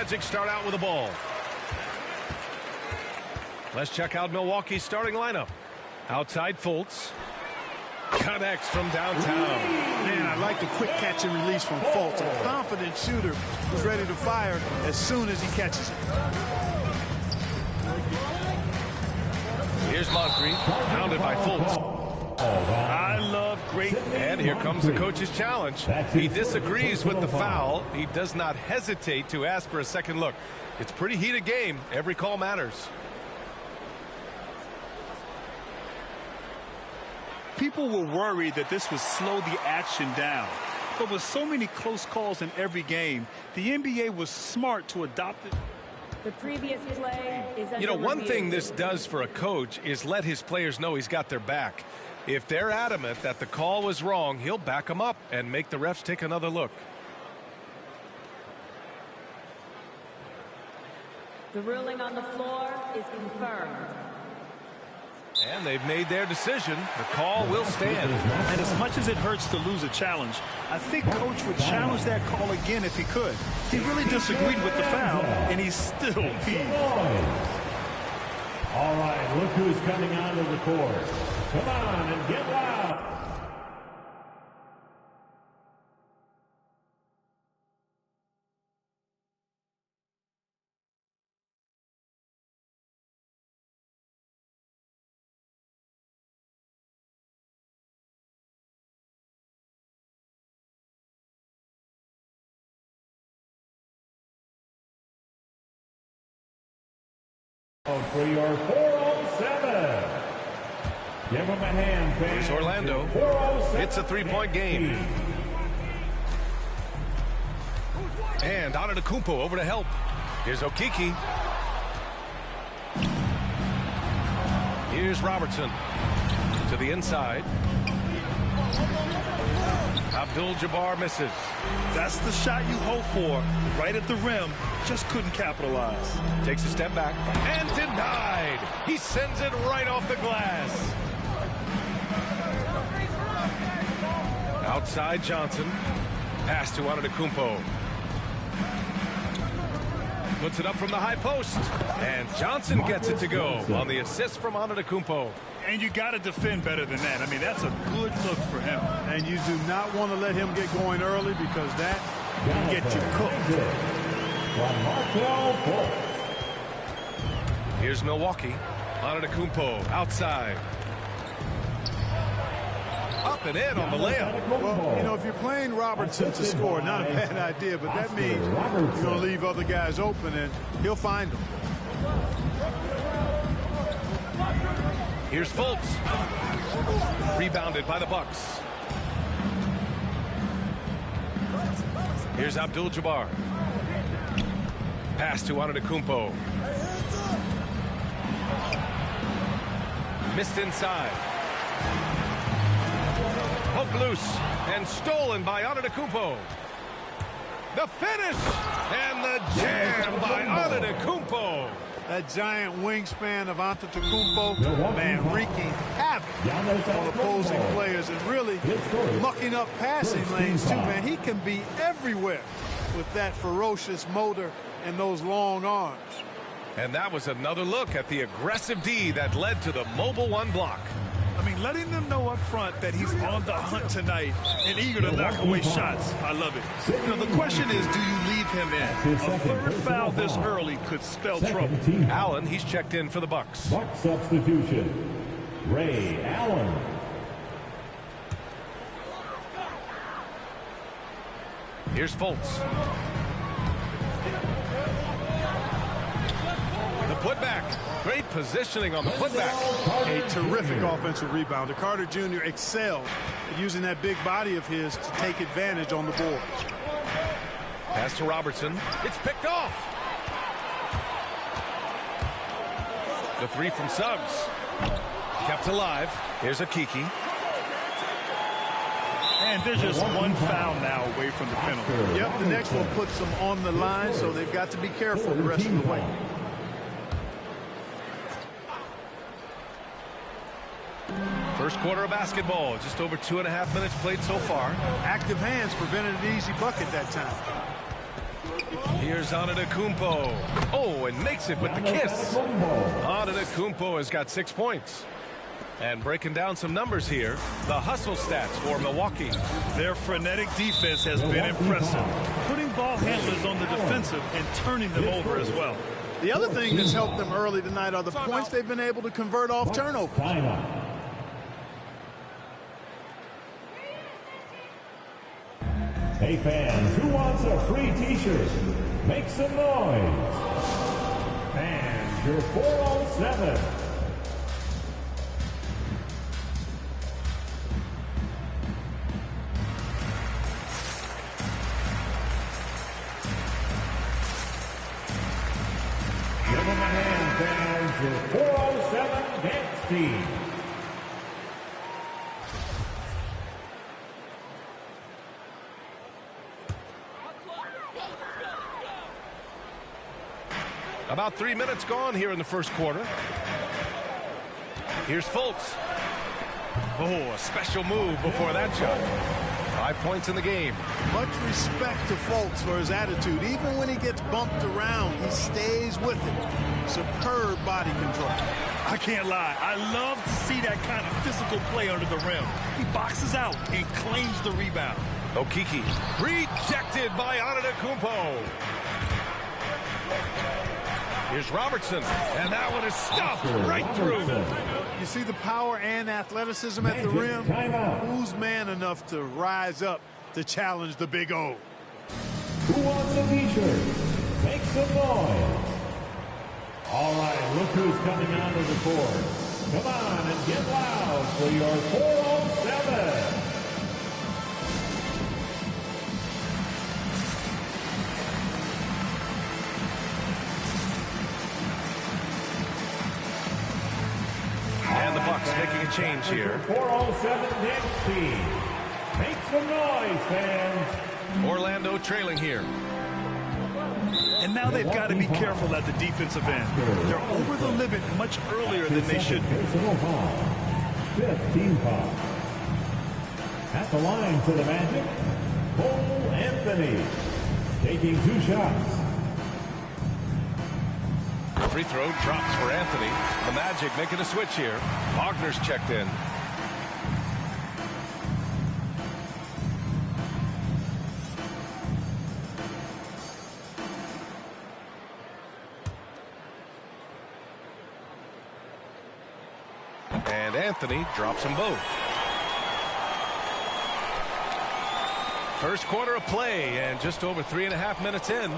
Magic start out with a ball. Let's check out Milwaukee's starting lineup. Outside, Fultz. Connects from downtown. Man, I like the quick catch and release from Fultz. A confident shooter who's ready to fire as soon as he catches it. Here's Moncrief, pounded by Fultz. I love great. And here comes the coach's challenge. He disagrees with the foul. He does not hesitate to ask for a second look. It's a pretty heated game. Every call matters. People were worried that this would slow the action down. But with so many close calls in every game, the NBA was smart to adopt it. The previous play is under You know, one review. thing this does for a coach is let his players know he's got their back. If they're adamant that the call was wrong, he'll back them up and make the refs take another look. The ruling on the floor is confirmed. And they've made their decision. The call will stand. And as much as it hurts to lose a challenge, I think Coach would challenge that call again if he could. He really disagreed with the foul, and he's still peeved. All right, look who's coming onto the court. Come on and get loud. For your 407. Give him a hand, fans. Here's Orlando. It's a three-point game. And Antetokounmpo over to help. Here's Okeke. Here's Robertson to the inside. Abdul-Jabbar misses. That's the shot you hope for. Right at the rim. Just couldn't capitalize. Takes a step back and denied. He sends it right off the glass. Outside Johnson. Pass to Antetokounmpo. Puts it up from the high post. And Johnson gets it to go on the assist from Antetokounmpo. And you got to defend better than that. I mean, that's a good look for him. And you do not want to let him get going early because that can get you cooked. Here's Milwaukee. Antetokounmpo outside. Up and in on the layup. Well, you know, if you're playing Robertson to score, not a bad idea, but that means you're going to leave other guys open, and he'll find them. Here's Fultz. Rebounded by the Bucks. Here's Abdul-Jabbar. Pass to Antetokounmpo. Missed inside. Poked loose and stolen by Antetokounmpo. The finish and the jam by Antetokounmpo. That giant wingspan of Antetokounmpo, man, wreaking havoc on opposing players and really mucking up passing lanes too, man. He can be everywhere with that ferocious motor and those long arms. And that was another look at the aggressive D that led to the mobile one block. I mean, letting them know up front that he's on the hunt tonight and eager to knock away shots. I love it. You know, the question is, do you leave him in? A third foul this early could spell trouble. Allen, he's checked in for the Bucks. Buck substitution. Ray Allen. Here's Fultz. The putback. Great positioning on the putback. A terrific offensive rebounder. Carter Jr. excelled at using that big body of his to take advantage on the boards. Pass to Robertson. It's picked off. The three from Suggs. Kept alive. Here's Okeke. And there's just one foul now away from the penalty. Yep, the next one puts them on the line, so they've got to be careful the rest of the way. First quarter of basketball. Just over 2.5 minutes played so far. Active hands prevented an easy bucket that time. Here's Antetokounmpo. Oh, and makes it with the kiss. Antetokounmpo has got 6 points. And breaking down some numbers here, the hustle stats for Milwaukee. Their frenetic defense has been impressive, putting ball handlers on the defensive and turning them over as well. The other thing that's helped them early tonight are the points they've been able to convert off turnover. Hey fans, who wants a free t-shirt? Make some noise. And your 407. Give them a hand, fans, your 407 dance team. About 3 minutes gone here in the first quarter. Here's Fultz. Oh, a special move before that shot. 5 points in the game. Much respect to Fultz for his attitude. Even when he gets bumped around, he stays with it. Superb body control. I can't lie. I love to see that kind of physical play under the rim. He boxes out and claims the rebound. Okeke rejected by Antetokounmpo. Here's Robertson, and that one is stuffed right through. You see the power and athleticism at the rim? Who's man enough to rise up to challenge the Big O? Who wants a t-shirt? Make some noise. All right, look who's coming onto the court. Come on and get loud for your 407. And the Bucks making a change here. 407 next team. Make some noise, fans. Orlando trailing here. And now they've got to be careful at the defensive end. They're over the limit much earlier than they should be. Personal foul. 15 foul. At the line for the Magic, Cole Anthony taking 2 shots. Free throw drops for Anthony. The Magic making a switch here. Wagner's checked in. And Anthony drops them both. First quarter of play and just over 3.5 minutes in.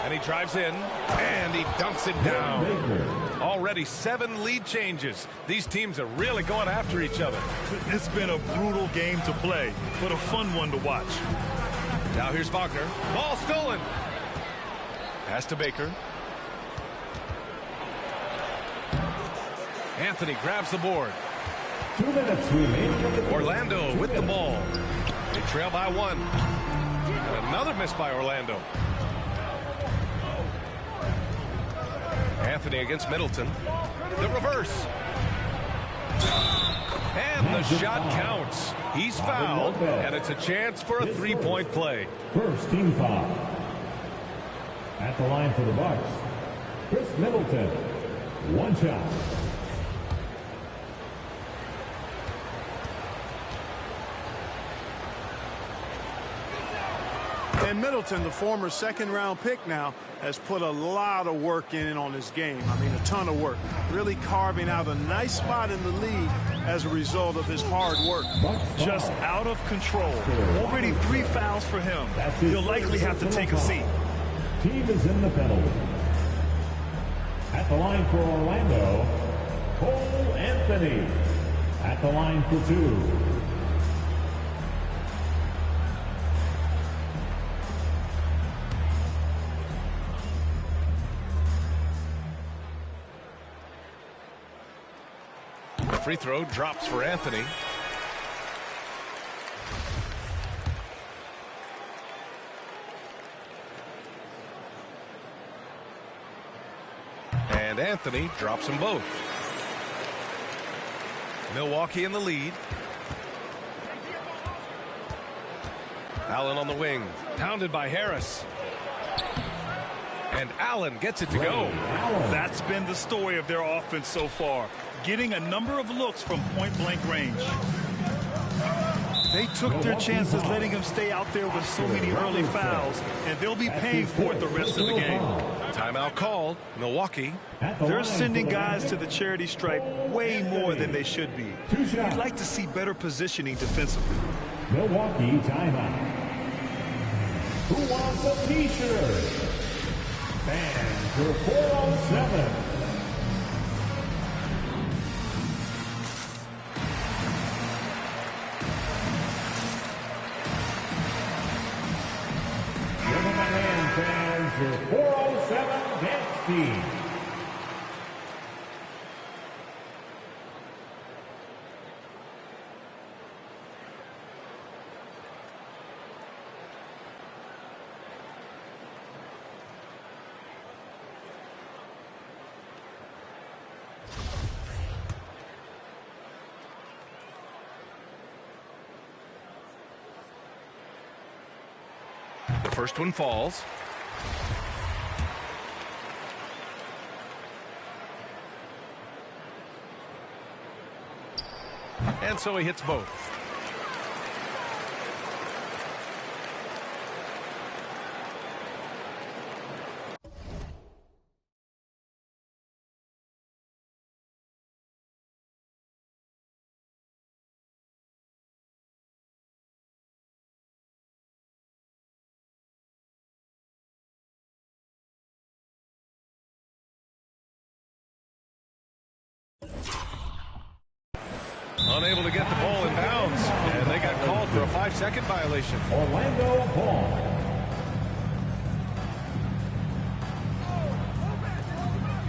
And he drives in, and he dunks it down. Already 7 lead changes. These teams are really going after each other. It's been a brutal game to play, but a fun one to watch. Now here's Wagner. Ball stolen. Pass to Baker. Anthony grabs the board. 2 minutes remaining. Orlando with the ball. They trail by 1. And another miss by Orlando. Anthony against Middleton. The reverse. And the shot counts. He's fouled, and it's a chance for a 3-point play. First team foul. At the line for the Bucks, Chris Middleton. 1 shot. And Middleton, the former second-round pick now, has put a lot of work in on his game. I mean, a ton of work. Really carving out a nice spot in the league as a result of his hard work. Just out of control. Already 3 fouls for him. He'll likely have to take a seat. Team is in the penalty. At the line for Orlando, Cole Anthony. At the line for 2. Free throw drops for Anthony. And Anthony drops them both. Milwaukee in the lead. Allen on the wing. Pounded by Harris. And Allen gets it to go. That's been the story of their offense so far, getting a number of looks from point-blank range. They took their chances letting him stay out there with so many early fouls, and they'll be paying for it the rest of the game. Timeout called. Milwaukee. They're sending guys to the charity stripe way more than they should be. You'd like to see better positioning defensively. Milwaukee timeout. Who wants a t-shirt? Fans for 407. Give them a hand, fans, for 407 dance team. The first one falls. And so he hits both. Unable to get the ball in bounds, and they got called for a 5-second violation. Orlando ball.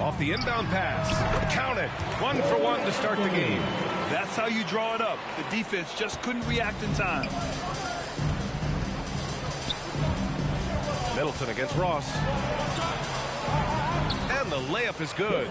Off the inbound pass. Count it. 1 for 1 to start the game. That's how you draw it up. The defense just couldn't react in time. Middleton against Ross. And the layup is good.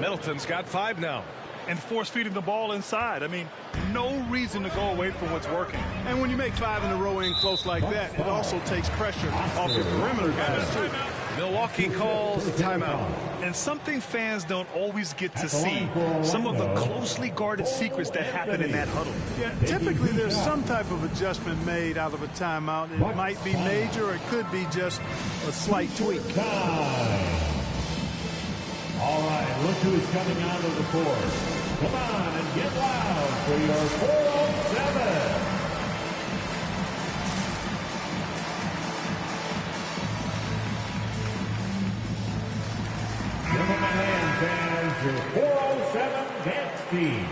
Middleton's got 5 now. And force feeding the ball inside. I mean, no reason to go away from what's working. And when you make 5 in a row in close like that, it also takes pressure off your perimeter guys, too. Milwaukee calls timeout. And something fans don't always get to see, some of the closely guarded secrets that happen in that huddle. Yeah, typically there's some type of adjustment made out of a timeout. It might be major or it could be just a slight tweak. All right, look who's coming out of the court. Come on and get loud for your 407. Give them a hand, fans, your 407 dance team.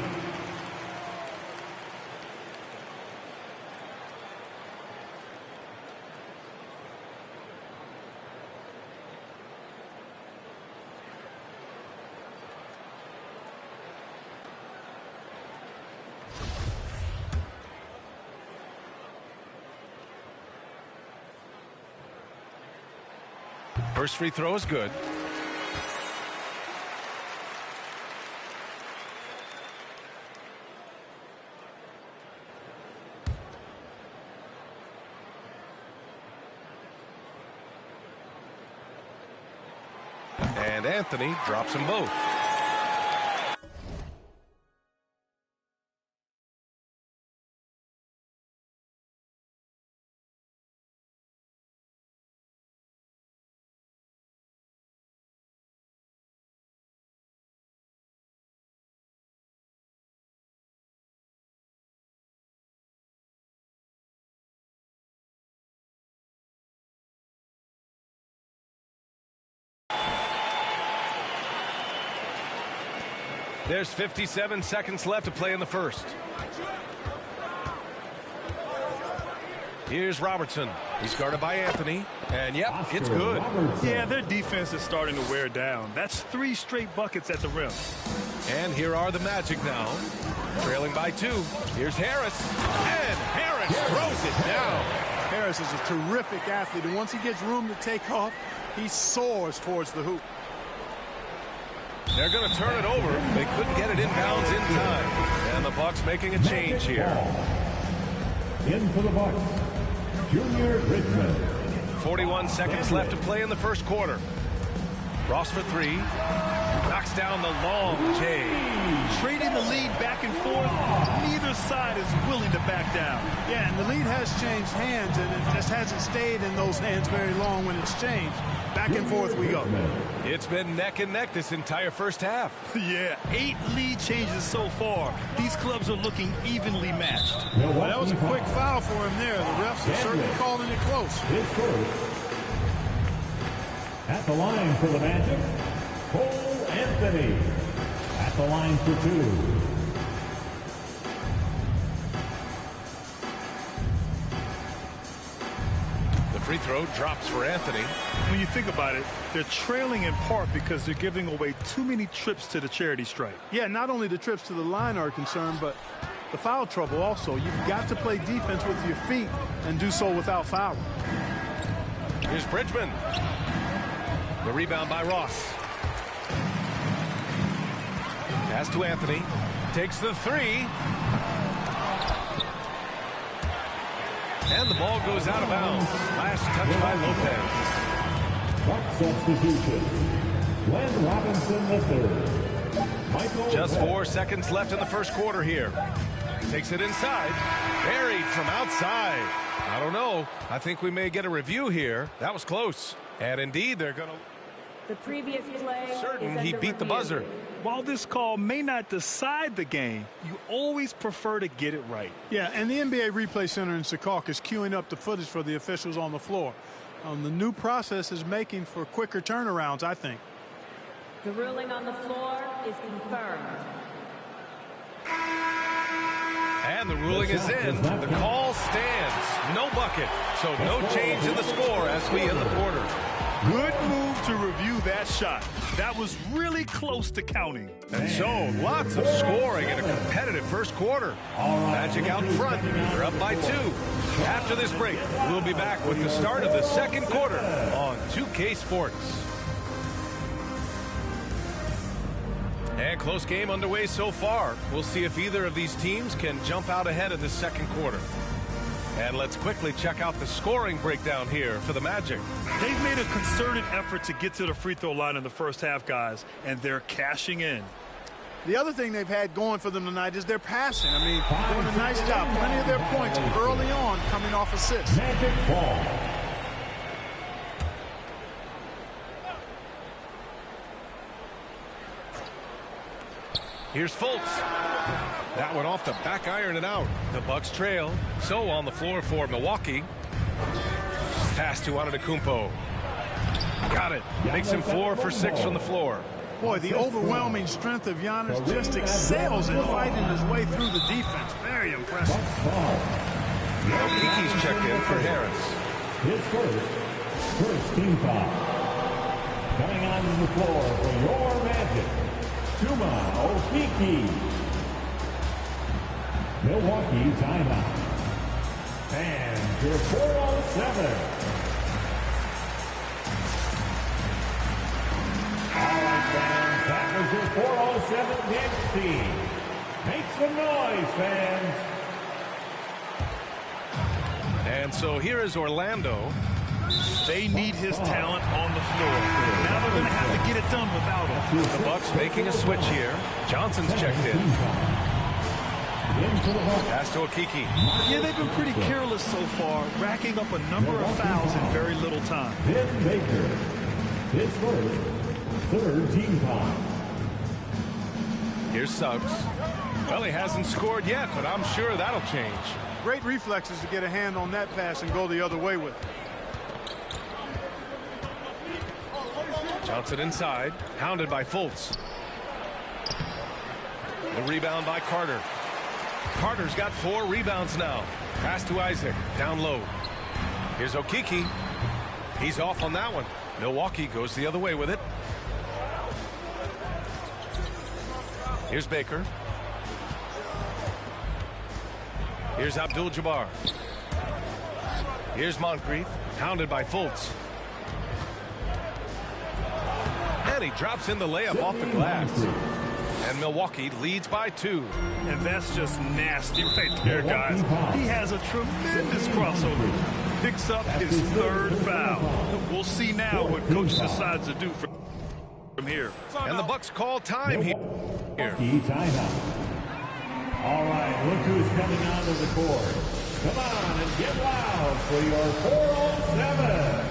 First free throw is good. And Anthony drops them both. There's 57 seconds left to play in the first. Here's Robertson. He's guarded by Anthony. And, yep, it's good. Yeah, their defense is starting to wear down. That's 3 straight buckets at the rim. And here are the Magic now. Trailing by 2. Here's Harris. And Harris throws it down. Harris is a terrific athlete, and once he gets room to take off, he soars towards the hoop. They're going to turn it over. They couldn't get it inbounds in time. And the Bucks making a change here. In for the Bucks. Junior Bridgman. 41 seconds left to play in the first quarter. Ross for three. Knocks down the long J. Trading the lead back and forth. Neither side is willing to back down. Yeah, and the lead has changed hands, and it just hasn't stayed in those hands very long when it's changed. Back and forth we go. It's been neck and neck this entire first half. Yeah, 8 lead changes so far. These clubs are looking evenly matched. Well, that was a quick foul for him there. The refs are certainly calling it close. His first. At the line for the Magic, Cole Anthony. At the line for 2. Free throw drops for Anthony. When you think about it, they're trailing in part because they're giving away too many trips to the charity stripe. Yeah, not only the trips to the line are concerned, but the foul trouble also. You've got to play defense with your feet and do so without fouling. Here's Bridgman. The rebound by Ross. Pass to Anthony. Takes the three. And the ball goes out of bounds. Last touch by Lopez. Substitution. Glenn Robinson III. Just 4 seconds left in the first quarter here. Takes it inside. Buried from outside. I don't know. I think we may get a review here. That was close. And indeed, they're going to... The previous play certain is he under beat the review. buzzer. While this call may not decide the game, you always prefer to get it right. Yeah, and the NBA Replay Center in Secaucus is queuing up the footage for the officials on the floor. The new process is making for quicker turnarounds, I think. The ruling on the floor is confirmed. And the ruling is in. The call stands. No bucket. So no change in the score as we end the quarter. Good move to review that shot. That was really close to counting. And so, lots of scoring in a competitive first quarter. Magic out front. They're up by 2. After this break, we'll be back with the start of the second quarter on 2K Sports. And close game underway so far. We'll see if either of these teams can jump out ahead of the second quarter. And let's quickly check out the scoring breakdown here for the Magic. They've made a concerted effort to get to the free throw line in the first half, guys, and they're cashing in. The other thing they've had going for them tonight is their passing. I mean, doing a nice job. Plenty of their points early on coming off assists. Magic ball. Here's Fultz. That one off the back iron and out. The Bucks trail. So on the floor for Milwaukee. Pass to Antetokounmpo. Got it. Makes him 4 for 6 from the floor. Boy, the overwhelming strength of Giannis just excels in fighting his way through the defense. Very impressive. Okiki's checked in for Harris. His first team foul. Coming onto the floor for your Magic, Chuma Okeke. Milwaukee timeout. And your 407. All right, fans, that was your 407 game team. Make some noise, fans. And so here is Orlando. They need his talent on the floor. Now they're going to have to get it done without him. The Bucks making a switch here. Johnson's checked in. Pass to Okeke. Yeah, they've been pretty careless so far, racking up a number of fouls in very little time. Tim Baker, his third team foul. Here's Suggs. Well, he hasn't scored yet, but I'm sure that'll change. Great reflexes to get a hand on that pass and go the other way with it. Johnson inside, hounded by Fultz. The rebound by Carter. Carter's got 4 rebounds now. Pass to Isaac, down low. Here's Okeke. He's off on that one. Milwaukee goes the other way with it. Here's Baker. Here's Abdul-Jabbar. Here's Moncrief, hounded by Fultz. And he drops in the layup off the glass. And Milwaukee leads by 2. And that's just nasty right there, guys. He has a tremendous crossover. picks up his third foul. We'll see now what coach decides to do from here. And the Bucks call time here. Timeout. All right, look who's coming onto the court. Come on and get loud for your 4-on-7.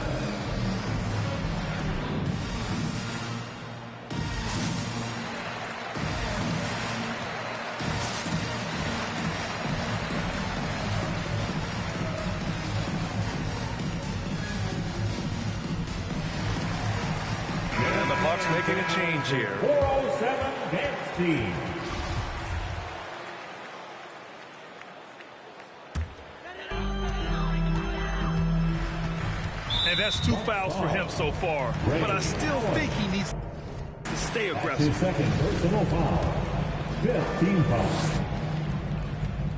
And the Bucks making a change here. 407 dance team. And that's 2 fouls for him so far. But I still think he needs to stay aggressive. His second personal foul. 5th team foul.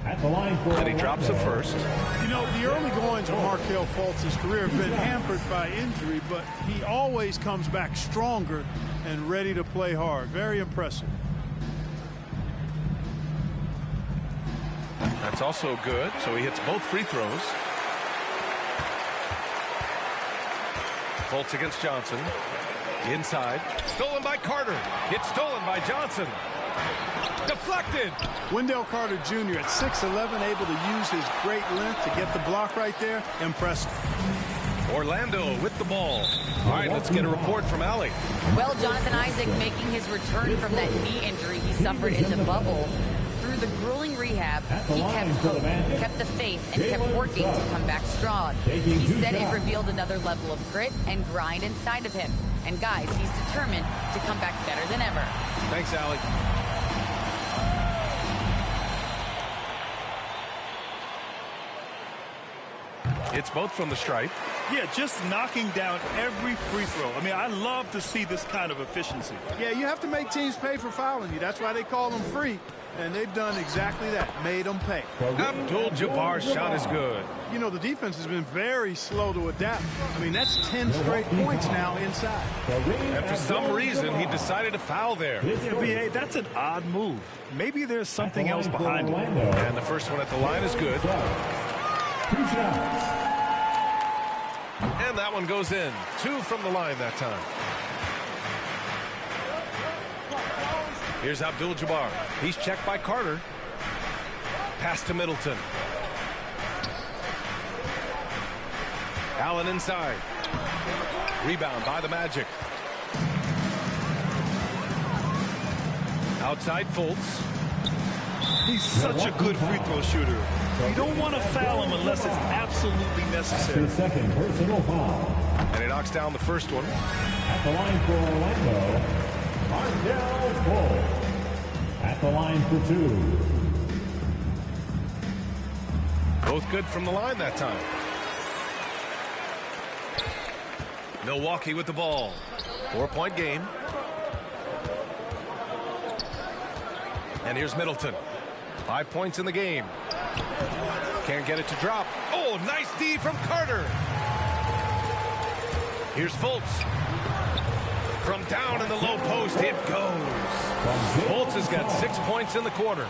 At the line for And he drops it first. You know, the early goings of Markelle Fultz's career have been hampered by injury, but he always comes back stronger and ready to play hard. Very impressive. That's also good. So he hits both free throws. Fultz against Johnson. Inside. Stolen by Carter. It's stolen by Johnson. Deflected. Wendell Carter Jr. at 6'11", able to use his great length to get the block right there. Impressive. Orlando with the ball. All right, let's get a report from Allie. Well, Jonathan Isaac making his return from that knee injury he suffered in the bubble. Through the grueling rehab, he kept hope, kept the faith, and kept working to come back strong. He said it revealed another level of grit and grind inside of him. And guys, he's determined to come back better than ever. Thanks, Allie. It's both from the stripe. Yeah, just knocking down every free throw. I mean, I love to see this kind of efficiency. Yeah, you have to make teams pay for fouling you. That's why they call them free. And they've done exactly that, made them pay. Abdul-Jabbar's shot is good. You know, the defense has been very slow to adapt. I mean, that's 10 straight points now inside. And for some reason, he decided to foul there. Yeah, B.A., that's an odd move. Maybe there's something else behind it. And the first one at the line is good. 2 shots. And that one goes in. 2 from the line that time. Here's Abdul-Jabbar. He's checked by Carter. Pass to Middleton. Allen inside. Rebound by the Magic. Outside Fultz. He's such a good free throw shooter. You don't want to foul him unless it's absolutely necessary. His second personal foul. And he knocks down the first one. At the line for Orlando, Markelle Fultz. At the line for 2. Both good from the line that time. Milwaukee with the ball. 4-point game. And here's Middleton. 5 points in the game. Can't get it to drop. Oh, nice D from Carter. Here's Fultz. From down in the low post, it goes. Fultz has got 6 points in the quarter.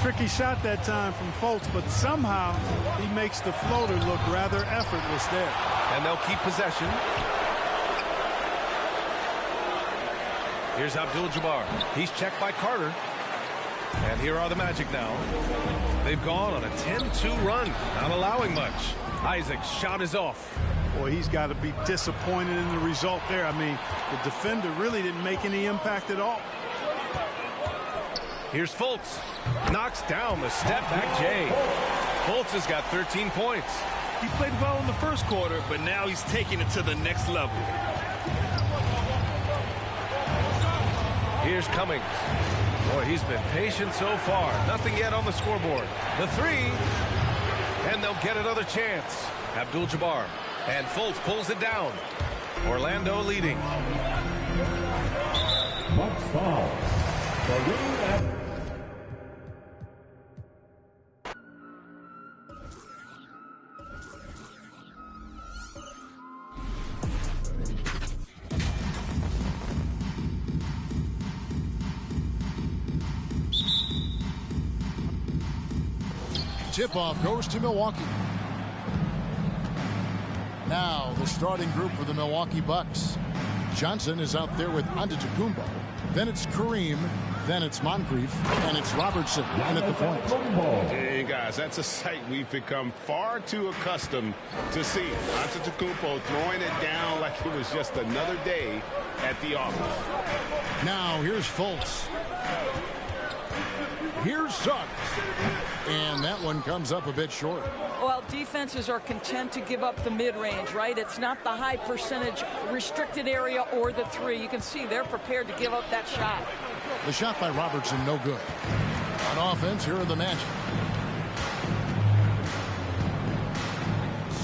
Tricky shot that time from Fultz, but somehow he makes the floater look rather effortless there. And they'll keep possession. Here's Abdul-Jabbar. He's checked by Carter. And here are the Magic now. They've gone on a 10-2 run, not allowing much. Isaac's shot is off. Boy, he's got to be disappointed in the result there. I mean, the defender really didn't make any impact at all. Here's Fultz. Knocks down the step-back J. Fultz has got 13 points. He played well in the first quarter, but now he's taking it to the next level. Here's Cummings. Boy, he's been patient so far. Nothing yet on the scoreboard. The 3. And they'll get another chance. Abdul-Jabbar. And Fultz pulls it down. Orlando leading. Bucks foul. Tip-off goes to Milwaukee. Now, the starting group for the Milwaukee Bucks. Johnson is out there with Antetokounmpo. Then it's Kareem. Then it's Moncrief. And it's Robertson in at the point. Hey, guys, that's a sight we've become far too accustomed to see. Antetokounmpo throwing it down like it was just another day at the office. Now, here's Fultz. Here's Suggs. And that one comes up a bit short. Well, defenses are content to give up the mid-range, right? It's not the high percentage restricted area or the three. You can see they're prepared to give up that shot. The shot by Robertson, no good. On offense, here are the Magic.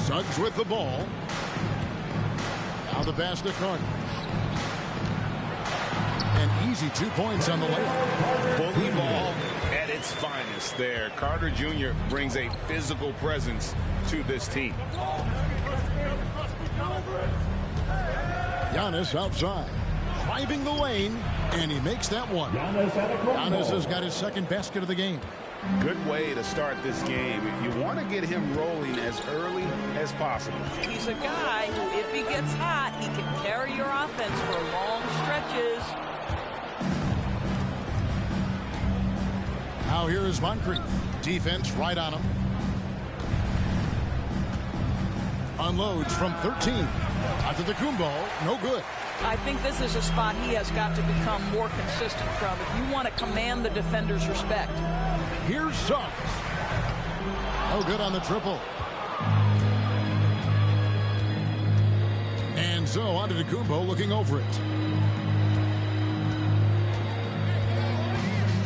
Suggs with the ball. Now the pass to Carter. An easy 2 points on the layup. Bully ball at its finest there. Carter Jr. brings a physical presence to this team. Giannis outside, driving the lane, and he makes that one. Giannis has got his second basket of the game. Good way to start this game. You want to get him rolling as early as possible. He's a guy who, if he gets hot, he can carry your offense for long stretches. Now here is Moncrief. Defense right on him. Unloads from 13. Antetokounmpo, no good. I think this is a spot he has got to become more consistent from if you want to command the defender's respect. Here's Suggs. No good on the triple. And so Antetokounmpo looking over it.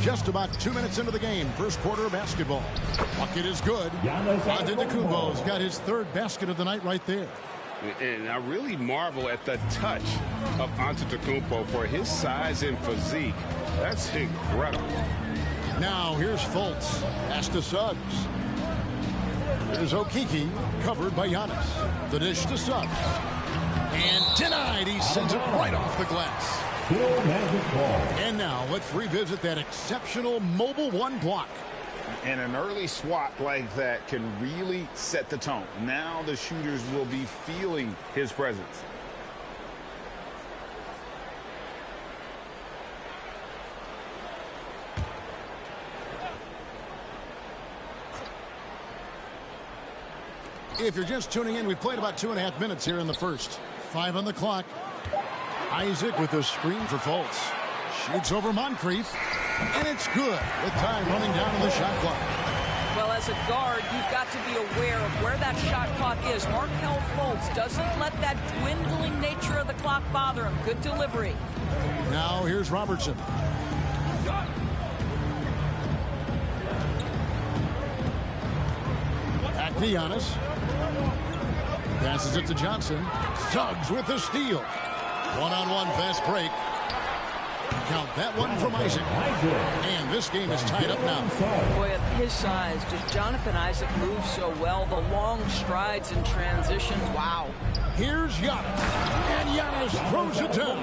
Just about 2 minutes into the game, first quarter of basketball. Bucket is good. Antetokounmpo's got his third basket of the night right there. And I really marvel at the touch of Antetokounmpo for his size and physique. That's incredible. Now here's Fultz. Pass to Suggs. Here's Okeke, covered by Giannis. The dish to Suggs. And denied. He sends it right off the glass. And now let's revisit that exceptional mobile one block. And an early swat like that can really set the tone. Now the shooters will be feeling his presence. If you're just tuning in, we've played about 2.5 minutes here in the first. 5 on the clock. Isaac with a screen for Fultz. Shoots over Moncrief. And it's good with time running down on the shot clock. Well, as a guard, you've got to be aware of where that shot clock is. Markelle Fultz doesn't let that dwindling nature of the clock bother him. Good delivery. Now here's Robertson. Back to Giannis. Passes it to Johnson. Suggs with the steal. One-on-one fast break. Count that one from Isaac. And this game is tied up now. Boy, at his size, does Jonathan Isaac move so well? The long strides in transition. Wow. Here's Giannis. And Giannis throws it down.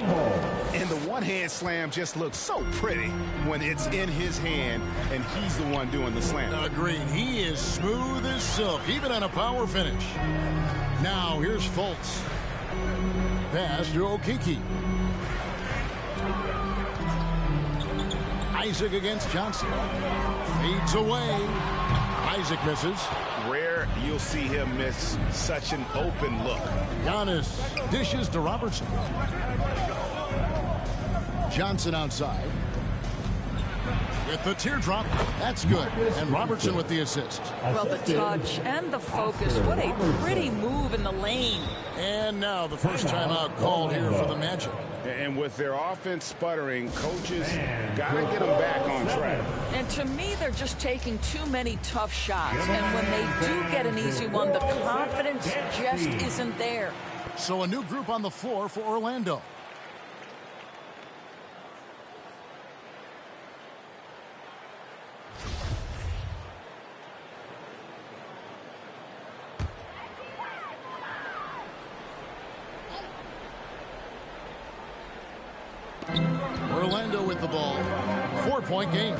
And the one-hand slam just looks so pretty when it's in his hand and he's the one doing the slam. Agreed. He is smooth as silk, even on a power finish. Now here's Fultz. Pass to Okeke. Isaac against Johnson. Fades away. Isaac misses. Rare you'll see him miss such an open look. Giannis dishes to Robertson. Johnson outside. With the teardrop, that's good. And Robertson with the assist. Well, the touch and the focus. What a pretty move in the lane. And now the first timeout called here for the Magic. And with their offense sputtering, coaches got to get them back on track. And to me, they're just taking too many tough shots. And when they do get an easy one, the confidence just isn't there. So a new group on the floor for Orlando. Orlando with the ball. 4-point game.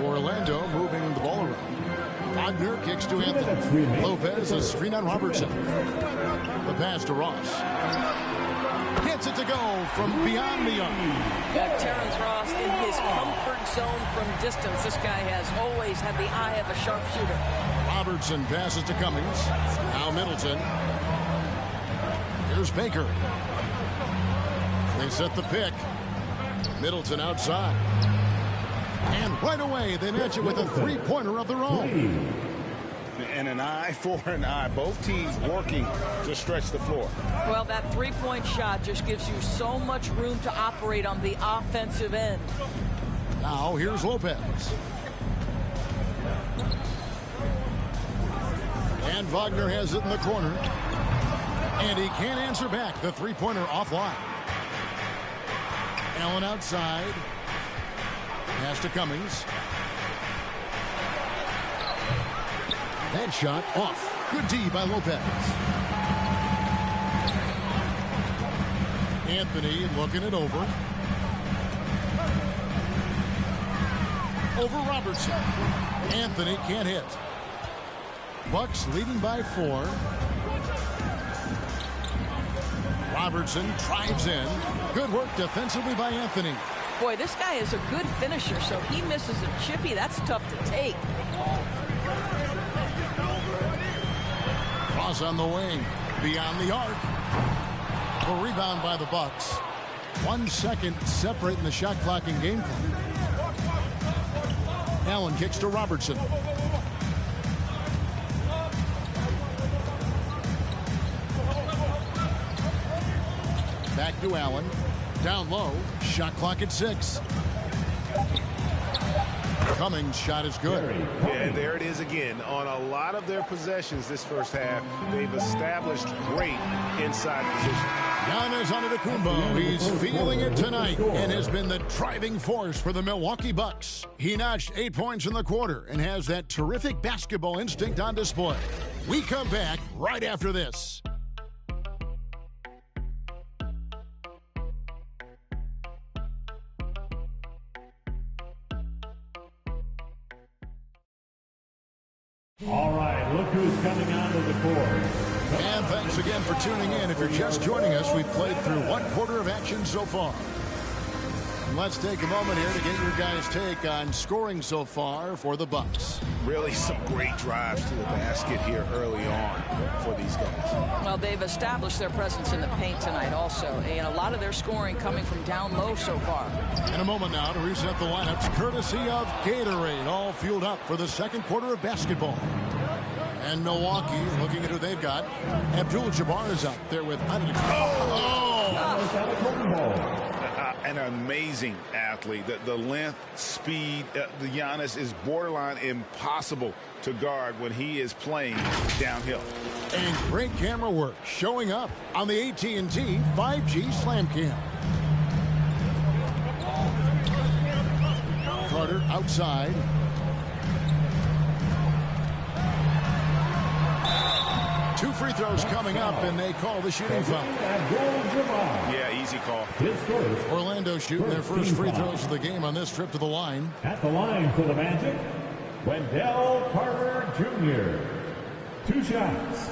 Orlando moving the ball around. Wagner kicks to Anthony. Lopez a screen on Robertson. The pass to Ross. Gets it to go from beyond the arc. Yeah, Terrence Ross in his comfort zone from distance. This guy has always had the eye of a sharpshooter. Robertson passes to Cummings. Now Middleton. Here's Baker. They set the pick. Middleton outside. And right away, they match it with a three-pointer of their own. And an eye for an eye. Both teams working to stretch the floor. Well, that three-point shot just gives you so much room to operate on the offensive end. Now, here's Lopez. And Wagner has it in the corner. And he can't answer back. The three-pointer offline. Allen outside. Pass to Cummings. That shot off. Good D by Lopez. Anthony looking it over. Over Robertson. Anthony can't hit. Bucks leading by 4. Robertson drives in. Good work defensively by Anthony. Boy, this guy is a good finisher, so he misses a chippy. That's tough to take. Cross on the wing. Beyond the arc. A rebound by the Bucks. 1 second separating the shot clock and game clock. Allen kicks to Robertson. Back to Allen. Down low. Shot clock at 6. Cummings' shot is good. Yeah, there it is again. On a lot of their possessions this first half, they've established great inside position. Giannis Antetokounmpo, he's feeling it tonight and has been the driving force for the Milwaukee Bucks. He notched 8 points in the quarter and has that terrific basketball instinct on display. We come back right after this. All right, look who's coming onto the court. And thanks again for tuning in. If you're just joining us, we've played through 1 quarter of action so far. And let's take a moment here to get your guys' take on scoring so far for the Bucks. Really some great drives to the basket here early on for these guys. Well, they've established their presence in the paint tonight also, and a lot of their scoring coming from down low so far. In a moment now to reset the lineups, courtesy of Gatorade, all fueled up for the second quarter of basketball. And Milwaukee, looking at who they've got, Abdul-Jabbar is up there with an amazing athlete. The length, speed, the Giannis is borderline impossible to guard when he is playing downhill. And great camera work showing up on the AT&T 5G Slam Cam. Carter outside. Two free throws coming up, and they call the shooting foul. Yeah, easy call. Orlando shooting their first free throws of the game on this trip to the line. At the line for the Magic, Wendell Carter Jr. 2 shots.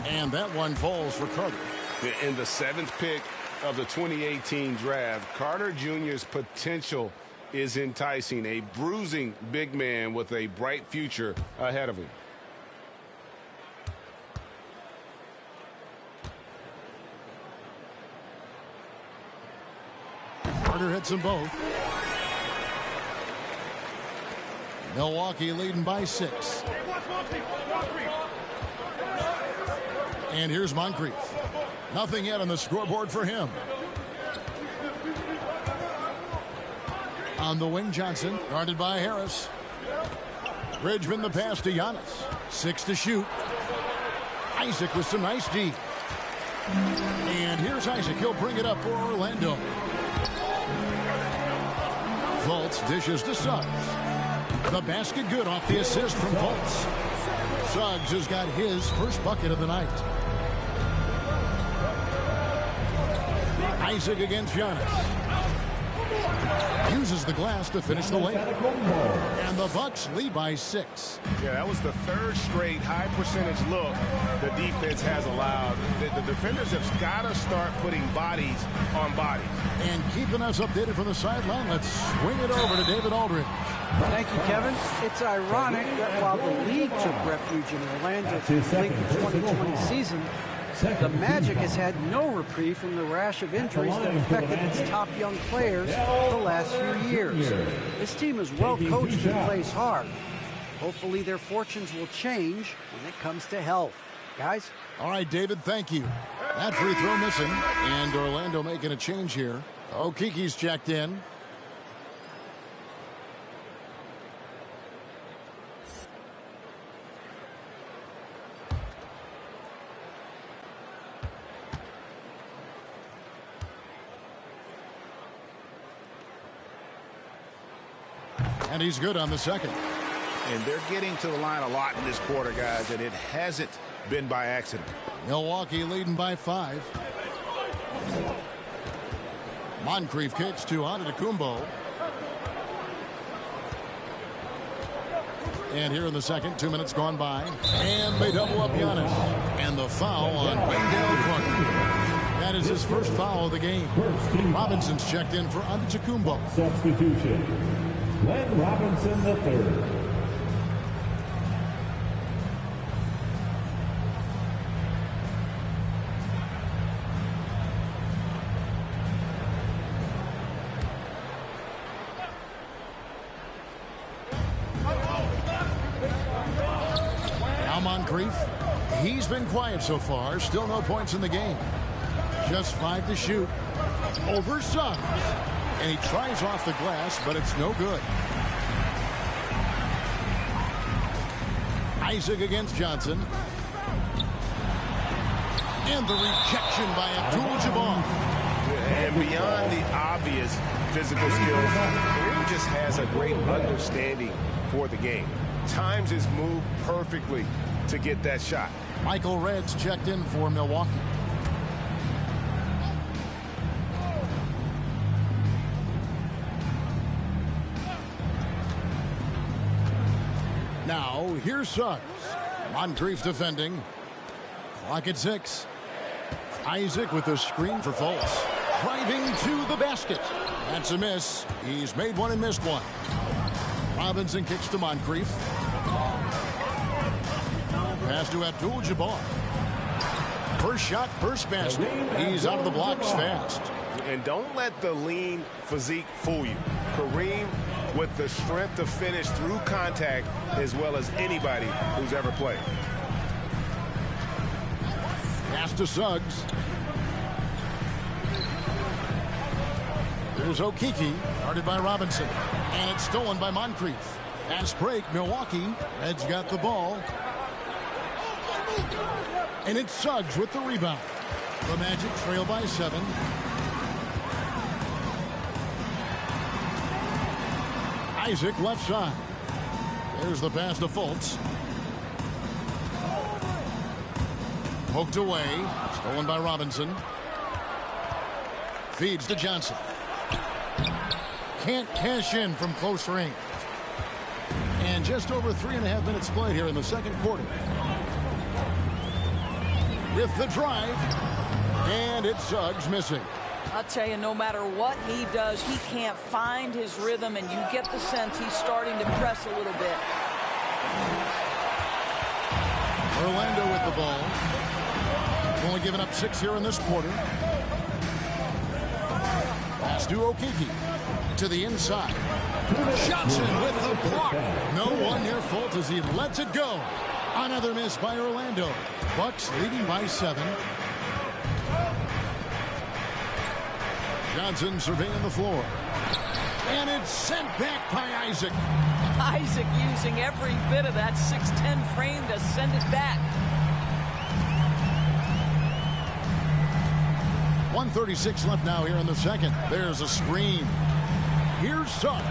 And that one falls for Carter. In the 7th pick of the 2018 draft, Carter Jr.'s potential is enticing. A bruising big man with a bright future ahead of him. Carter hits them both. Milwaukee leading by 6. And here's Moncrief. Nothing yet on the scoreboard for him. On the wing, Johnson, guarded by Harris. Bridgman the pass to Giannis. 6 to shoot. Isaac with some nice D. And here's Isaac. He'll bring it up for Orlando. Fultz dishes to Suggs. The basket good off the assist from Fultz. Suggs has got his first bucket of the night. Isaac against Giannis. Uses the glass to finish the layup. And the Bucks lead by 6. Yeah, that was the third straight high percentage look the defense has allowed. The defenders have got to start putting bodies on bodies. And keeping us updated from the sideline, let's swing it over to David Aldridge. Thank you, Kevin. It's ironic that while the league took refuge in Orlando to complete the 2020 season, the Magic has had no reprieve from the rash of injuries that affected its top young players the last few years. This team is well coached and plays hard. Hopefully their fortunes will change when it comes to health. Guys? All right, David, thank you. That free throw missing, and Orlando making a change here. Okiki's checked in. And he's good on the second. And they're getting to the line a lot in this quarter, guys, and it hasn't been by accident. Milwaukee leading by 5. Moncrief kicks to Antetokounmpo. And here in the second, 2 minutes gone by. And they double up Giannis. And the foul on Wendell Carter. That is his first foul of the game. Robinson's checked in for Antetokounmpo. Substitution. Glenn Robinson III. Now Moncrief. He's been quiet so far. Still no points in the game. Just 5 to shoot. Over Suggs. And he tries off the glass, but it's no good. Isaac against Johnson. And the rejection by Abdul-Jabbar. And beyond the obvious physical skills, Kareem just has a great understanding for the game. Times his move perfectly to get that shot. Michael Redd's checked in for Milwaukee. Now, here's Suggs. Moncrief defending. Clock at 6. Isaac with the screen for Fultz. Driving to the basket. That's a miss. He's made one and missed one. Robinson kicks to Moncrief. Pass to Abdul-Jabbar. First shot, first basket. He's out of the blocks fast. And don't let the lean physique fool you. Kareem with the strength to finish through contact as well as anybody who's ever played. Pass to Suggs. There's Okiki, guarded by Robinson. And it's stolen by Moncrief. Fast break, Milwaukee. Red's got the ball. And it's Suggs with the rebound. The Magic trail by 7. Isaac left side. There's the pass to Fultz. Poked away. Stolen by Robinson. Feeds to Johnson. Can't cash in from close range. And just over 3.5 minutes played here in the second quarter. With the drive. And it's Suggs missing. I'll tell you, no matter what he does, he can't find his rhythm, and you get the sense he's starting to press a little bit. Orlando with the ball. Only given up 6 here in this quarter. Pass to Okiki. To the inside. Johnson with the block. No one near Fultz as he lets it go. Another miss by Orlando. Bucks leading by 7. Johnson surveying the floor. And it's sent back by Isaac. Isaac using every bit of that 6'10" frame to send it back. 1:36 left now here in the second. There's a screen. Here's Suggs.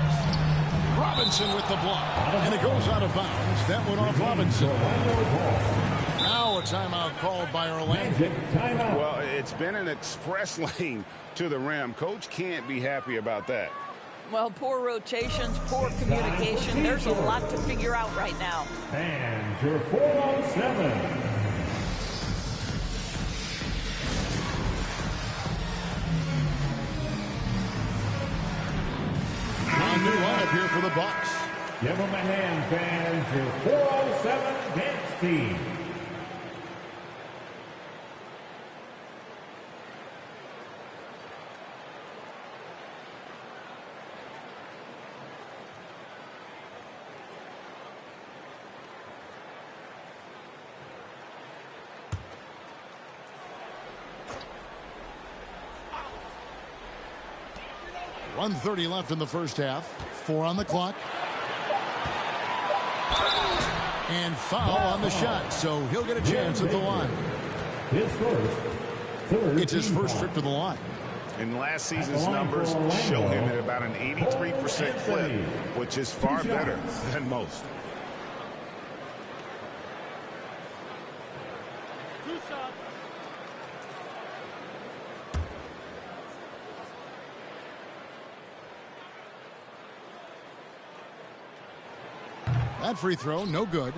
Robinson with the block. And it goes out of bounds. That went off Robinson. Now a timeout called by Orlando. Well, it's been an express lane to the rim. Coach can't be happy about that. Well, poor rotations, poor communication. There's a lot to figure out right now. And your 4-on-7. A new lineup here for the Bucks. Give them a hand, fans. Your 4-on-7 dance team. .130 left in the first half. 4 on the clock. And foul on the shot, so he'll get a chance at the line. It's his first trip to the line. And last season's numbers show him at about an 83% clip, which is far better than most. That free throw, no good.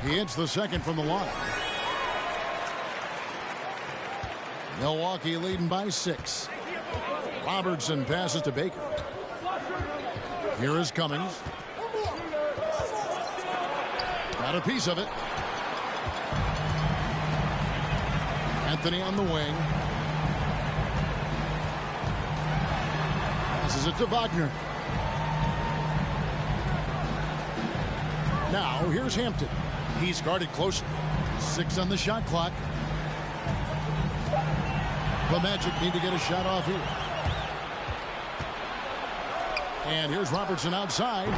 He hits the second from the line. Milwaukee leading by 6. Robertson passes to Baker. Here is Cummings. Got a piece of it. Anthony on the wing. Passes it to Wagner. Now here's Hampton. He's guarded closely. 6 on the shot clock. The Magic need to get a shot off here. And here's Robertson outside.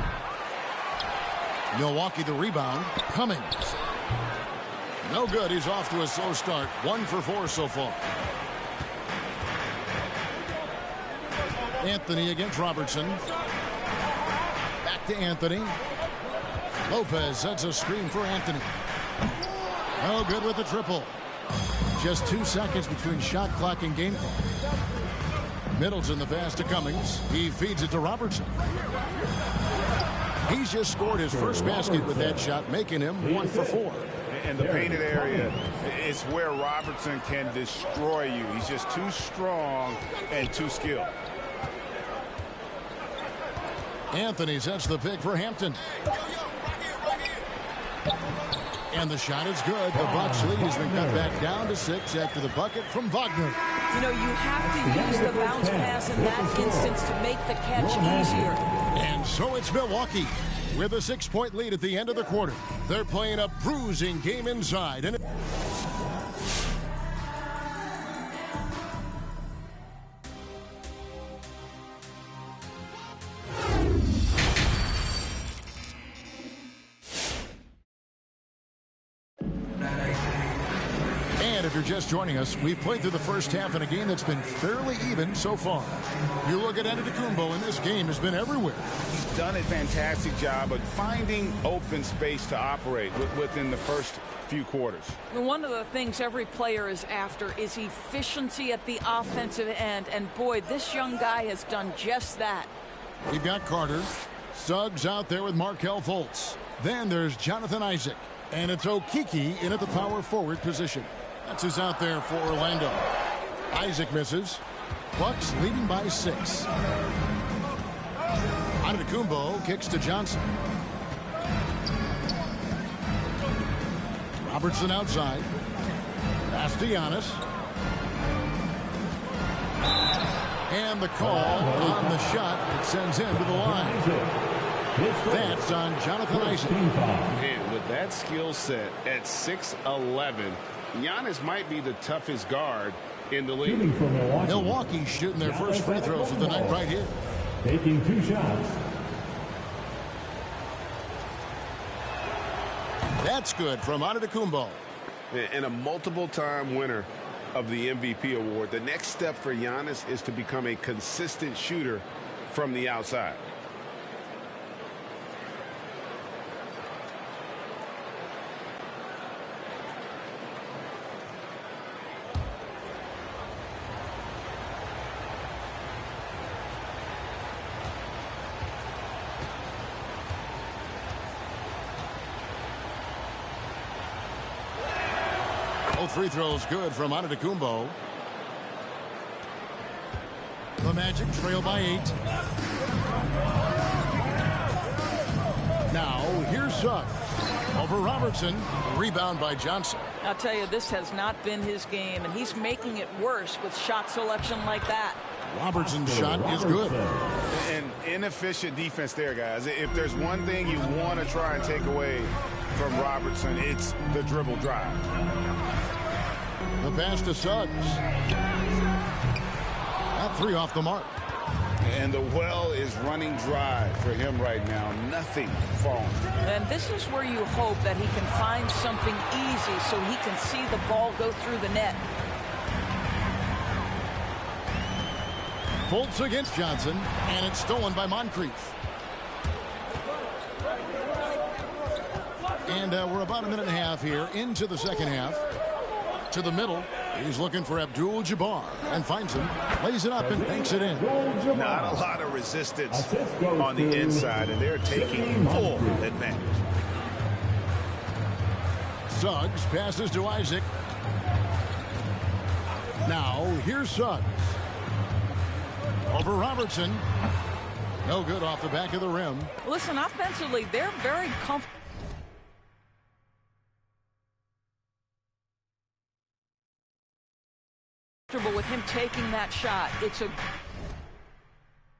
Milwaukee the rebound. Cummings. No good. He's off to a slow start. 1 for 4 so far. Anthony against Robertson. Back to Anthony. Lopez sets a screen for Anthony. No good with the triple. Just 2 seconds between shot clock and game clock. Middleton the pass to Cummings. He feeds it to Robertson. He's just scored his first basket with that shot, making him 1 for 4. And the painted area is where Robertson can destroy you. He's just too strong and too skilled. Anthony sets the pick for Hampton. And the shot is good. The Bucks lead has been cut back down to 6 after the bucket from Wagner. You know, you have to use the bounce pass in that instance to make the catch easier. And so it's Milwaukee with a 6-point lead at the end of the quarter. They're playing a bruising game inside. And if you're just joining us, we've played through the first half in a game that's been fairly even so far. You look at Antetokounmpo, and this game has been everywhere. He's done a fantastic job of finding open space to operate within the first few quarters. One of the things every player is after is efficiency at the offensive end, and boy, this young guy has done just that. We've got Carter. Suggs out there with Markelle Fultz. Then there's Jonathan Isaac. And it's Okeke in at the power forward position. That's who's out there for Orlando. Isaac misses. Bucks leading by 6. Antetokounmpo kicks to Johnson. Robertson outside. Pass to Giannis. And the call on the shot. It sends him to the line. That's on Jonathan Isaac. Man, with that skill set at 6'11", Giannis might be the toughest guard in the league. Milwaukee shooting their first free throws of the night right here. Taking 2 shots. That's good from Antetokounmpo. And a multiple-time winner of the MVP award. The next step for Giannis is to become a consistent shooter from the outside. Both free throws good from Antetokounmpo. The Magic trail by 8. Now, here's Suggs. Over Robertson. Rebound by Johnson. I'll tell you, this has not been his game, and he's making it worse with shot selection like that. Robertson's shot is good. An inefficient defense there, guys. If there's one thing you want to try and take away from Robertson, it's the dribble drive. The pass to Suggs. That 3 off the mark. And the well is running dry for him right now. Nothing falling. And this is where you hope that he can find something easy so he can see the ball go through the net. Fultz against Johnson, and it's stolen by Moncrief. And we're about a minute and a half here into the second half. To the middle. He's looking for Abdul-Jabbar and finds him. Lays it up and banks it in. Not a lot of resistance on the inside, and they're taking full advantage. Suggs passes to Isaac. Now, here's Suggs. Over Robertson. No good off the back of the rim. Listen, offensively, they're very comfortable with him taking that shot. It's a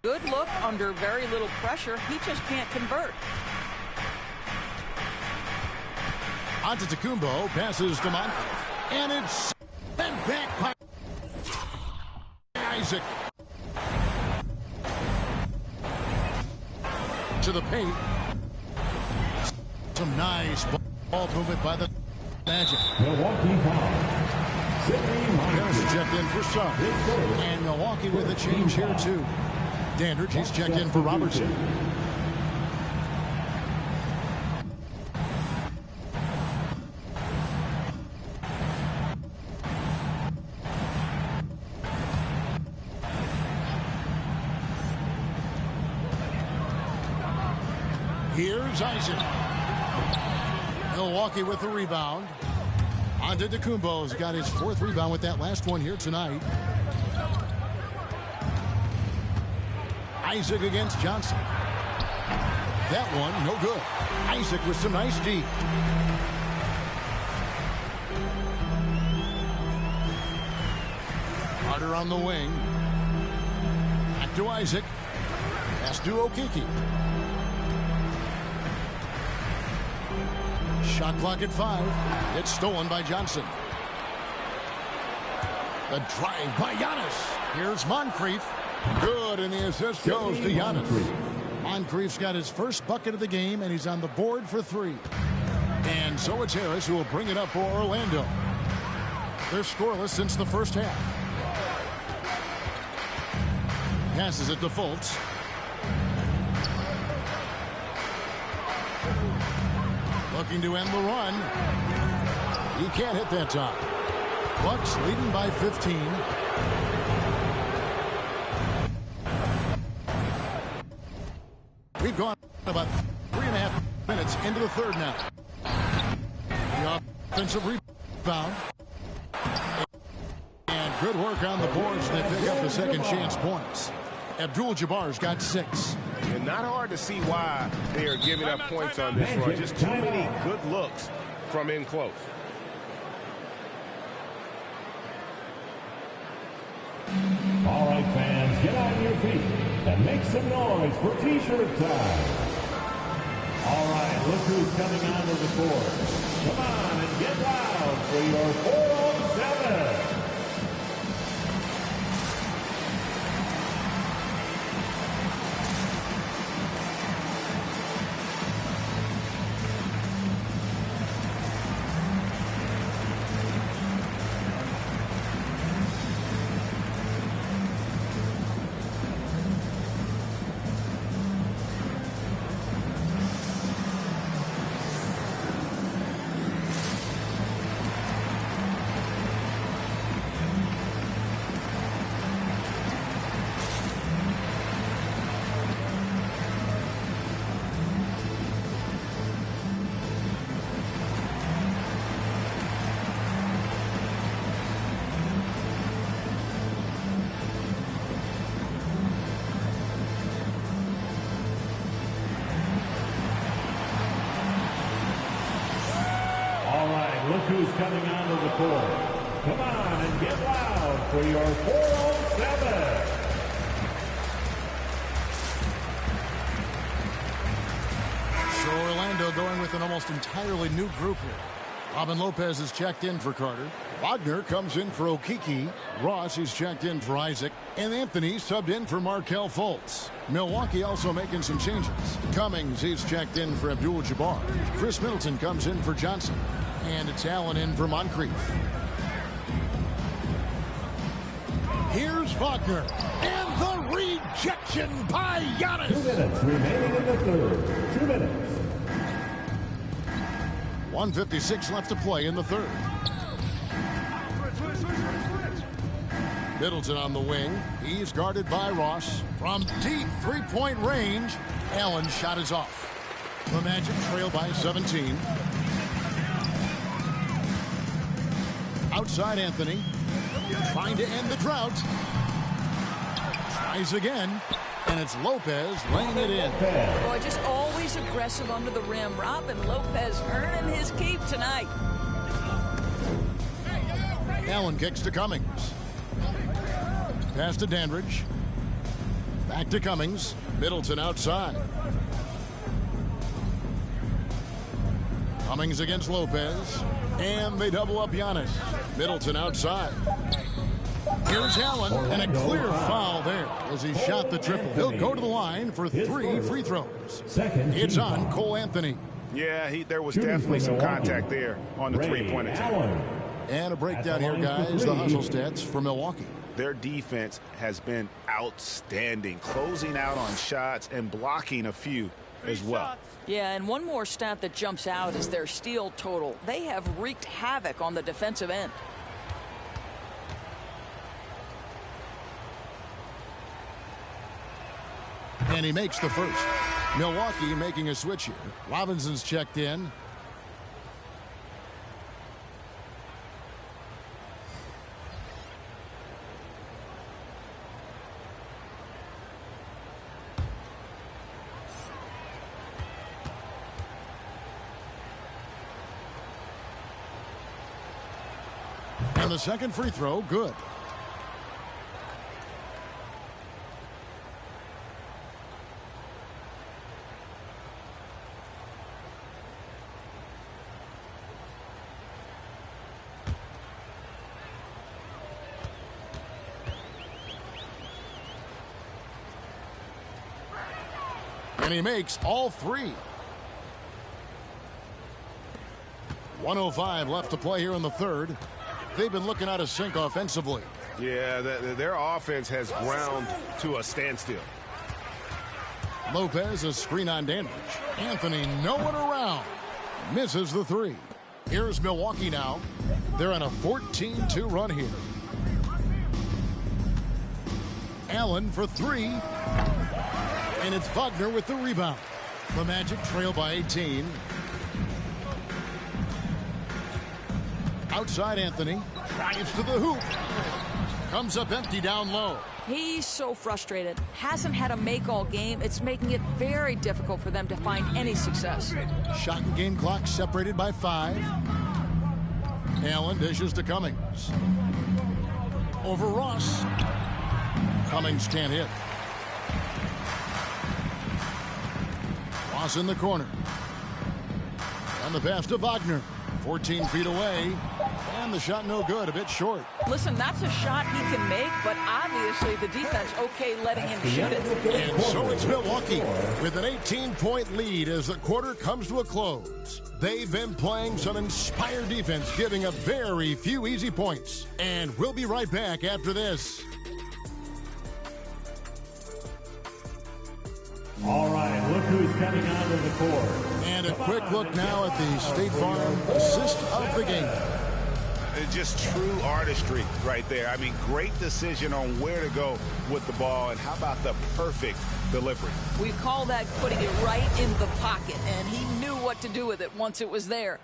good look under very little pressure. He just can't convert. Antetokounmpo passes to Moncrief. And it's sent back by Isaac. To the paint. Some nice ball movement by the Magic. Milwaukee foul. Harris checked in for Suggs. And Milwaukee with a change here, too. Dandridge, he's checked in for Robertson. Here's Isaac. Milwaukee with the rebound. Antetokounmpo's got his 4th rebound with that last one here tonight. Isaac against Johnson. That one, no good. Isaac with some nice D. Carter on the wing. Back to Isaac. Pass to Okeke. Shot clock at 5. It's stolen by Johnson. The drive by Giannis. Here's Moncrief. Good, and the assist goes to Giannis. Moncrief's got his first bucket of the game, and he's on the board for 3. And so it's Harris who will bring it up for Orlando. They're scoreless since the first half. Passes it to Fultz. Looking to end the run. He can't hit that time. Bucks leading by 15. We've gone about 3.5 minutes into the third now. The offensive rebound. And good work on the boards. They pick up the second chance points. Abdul-Jabbar's got 6. And not hard to see why they are giving up points on this run. Just too many good looks from in close. All right, fans, get on your feet and make some noise for T-shirt time. All right, look who's coming onto the court. Come on and get loud for your 4-on-7. who's coming onto the court. Come on and get loud for your 407. So Orlando going with an almost entirely new group here. Robin Lopez is checked in for Carter. Wagner comes in for Okiki. Ross is checked in for Isaac. And Anthony subbed in for Markelle Fultz. Milwaukee also making some changes. Cummings is checked in for Abdul-Jabbar. Chris Middleton comes in for Johnson. And it's Allen in for Moncrief. Here's Wagner. And the rejection by Giannis. 2 minutes remaining in the third. 2 minutes. 1:56 left to play in the third. Middleton on the wing. He's guarded by Ross. From deep three-point range, Allen's shot is off. The Magic trail by 17. Outside Anthony. Trying to end the drought. Tries again. And it's Lopez laying it in. Boy, just always aggressive under the rim. Robin Lopez earning his keep tonight. Allen kicks to Cummings. Pass to Dandridge. Back to Cummings. Middleton outside. Cummings against Lopez. And they double up Giannis. Middleton outside. Here's Allen, and a clear foul there as he shot the triple. He'll go to the line for 3 free throws. It's on Cole Anthony. Yeah, there was definitely some contact there on the three-point attempt. And a breakdown here, guys. The hustle stats for Milwaukee. Their defense has been outstanding, closing out on shots and blocking a few as well. Yeah, and one more stat that jumps out is their steal total. They have wreaked havoc on the defensive end. And he makes the first. Milwaukee making a switch here. Robinson's checked in. And the second free throw, good. And he makes all 3. 1:05 left to play here in the third. They've been looking out of sync offensively. Yeah, their offense has ground to a standstill. Lopez, a screen on Dandridge. Anthony, no one around. Misses the 3. Here's Milwaukee now. They're on a 14-2 run here. Allen for 3. And it's Wagner with the rebound. The Magic trail by 18. Outside Anthony. Drives to the hoop. Comes up empty down low. He's so frustrated. Hasn't had a make all game. It's making it very difficult for them to find any success. Shot and game clock separated by 5. Allen dishes to Cummings. Over Ross. Cummings can't hit. Ross in the corner. And the pass to Wagner. 14 feet away. And the shot no good, a bit short. Listen, that's a shot he can make, but obviously the defense okay letting him shoot it. And so it's Milwaukee with an 18-point lead as the quarter comes to a close. They've been playing some inspired defense, giving up very few easy points. And we'll be right back after this. All right, look who's coming onto the court. And a quick look now at the State Farm assist of the game. It's just true artistry right there. I mean, great decision on where to go with the ball, and how about the perfect delivery? We call that putting it right in the pocket, and he knew what to do with it once it was there.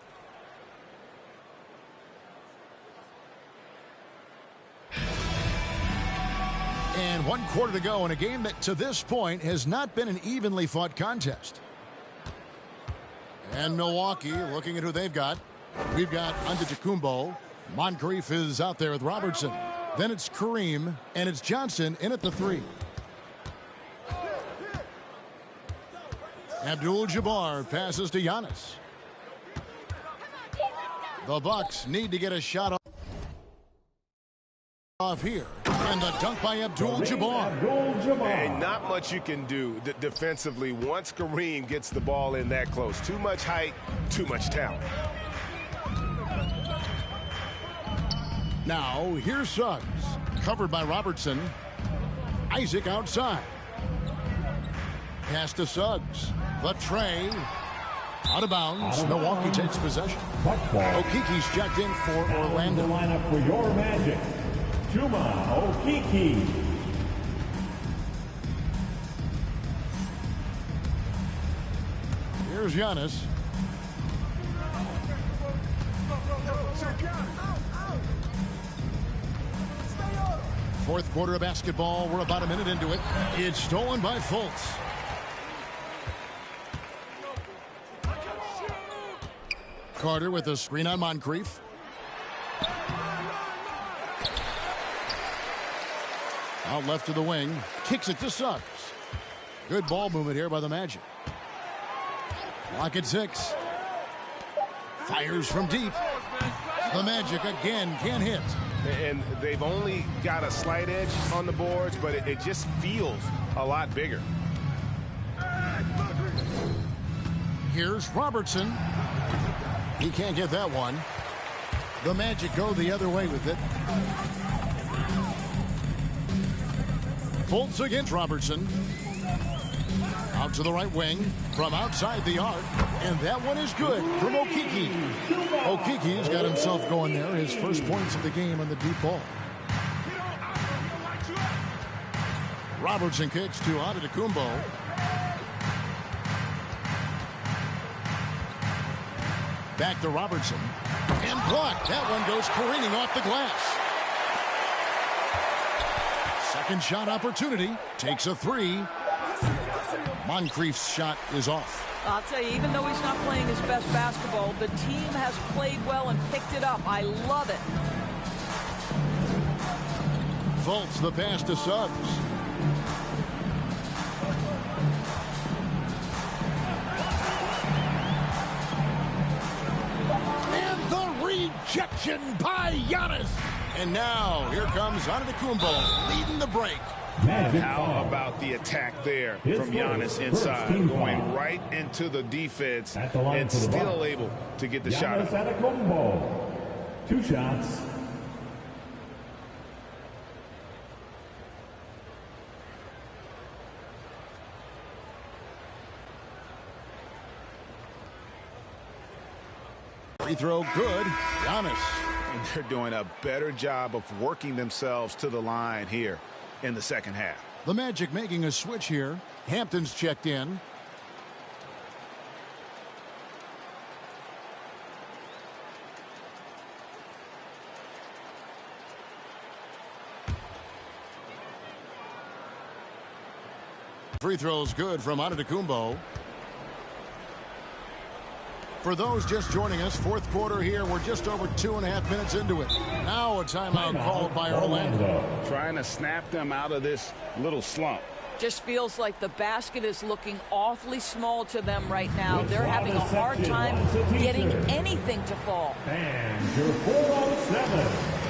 And 1 quarter to go in a game that to this point has not been an evenly fought contest. And Milwaukee looking at who they've got. We've got Antetokounmpo. Moncrief is out there with Robertson. Then it's Kareem, and it's Johnson in at the 3. Abdul-Jabbar passes to Giannis. The Bucks need to get a shot off here. And the dunk by Abdul-Jabbar. And not much you can do defensively once Kareem gets the ball in that close. Too much height, too much talent. Now, here's Suggs. Covered by Robertson. Isaac outside. Pass to Suggs. The tray. Out of bounds. Milwaukee takes possession. Okiki's checked in for Orlando. The lineup for your Magic. Chuma Okeke. Here's Giannis. Fourth quarter of basketball. We're about a minute into it. It's stolen by Fultz. Carter with a screen on Moncrief. Out left to the wing. Kicks it to Suggs. Good ball movement here by the Magic. Clock at 6. Fires from deep. The Magic again can't hit. And they've only got a slight edge on the boards, but it just feels a lot bigger. Here's Robertson. He can't get that one. The Magic go the other way with it. Fultz against Robertson. Out to the right wing from outside the arc. And that one is good from Okeke. Okeke's got himself going there. His first points of the game on the deep ball. Robertson kicks to Antetokounmpo. Back to Robertson. And blocked. That one goes careening off the glass. Second shot opportunity. Takes a 3. Moncrief's shot is off. I'll tell you, even though he's not playing his best basketball, the team has played well and picked it up. I love it. Fultz the pass to Suggs. And the rejection by Giannis. And now, here comes Antetokounmpo leading the break. How about the attack there from Giannis inside, going right into the defense and still able to get the shot up. Antetokounmpo. 2 shots. Free throw good. Giannis. And they're doing a better job of working themselves to the line here in the second half. The Magic making a switch here. Hampton's checked in. Free throws good from Antetokounmpo. For those just joining us, fourth quarter here. We're just over 2.5 minutes into it. Now a timeout called by Orlando. Trying to snap them out of this little slump. Just feels like the basket is looking awfully small to them right now. They're having a hard time getting anything to fall. And your 4-on-7.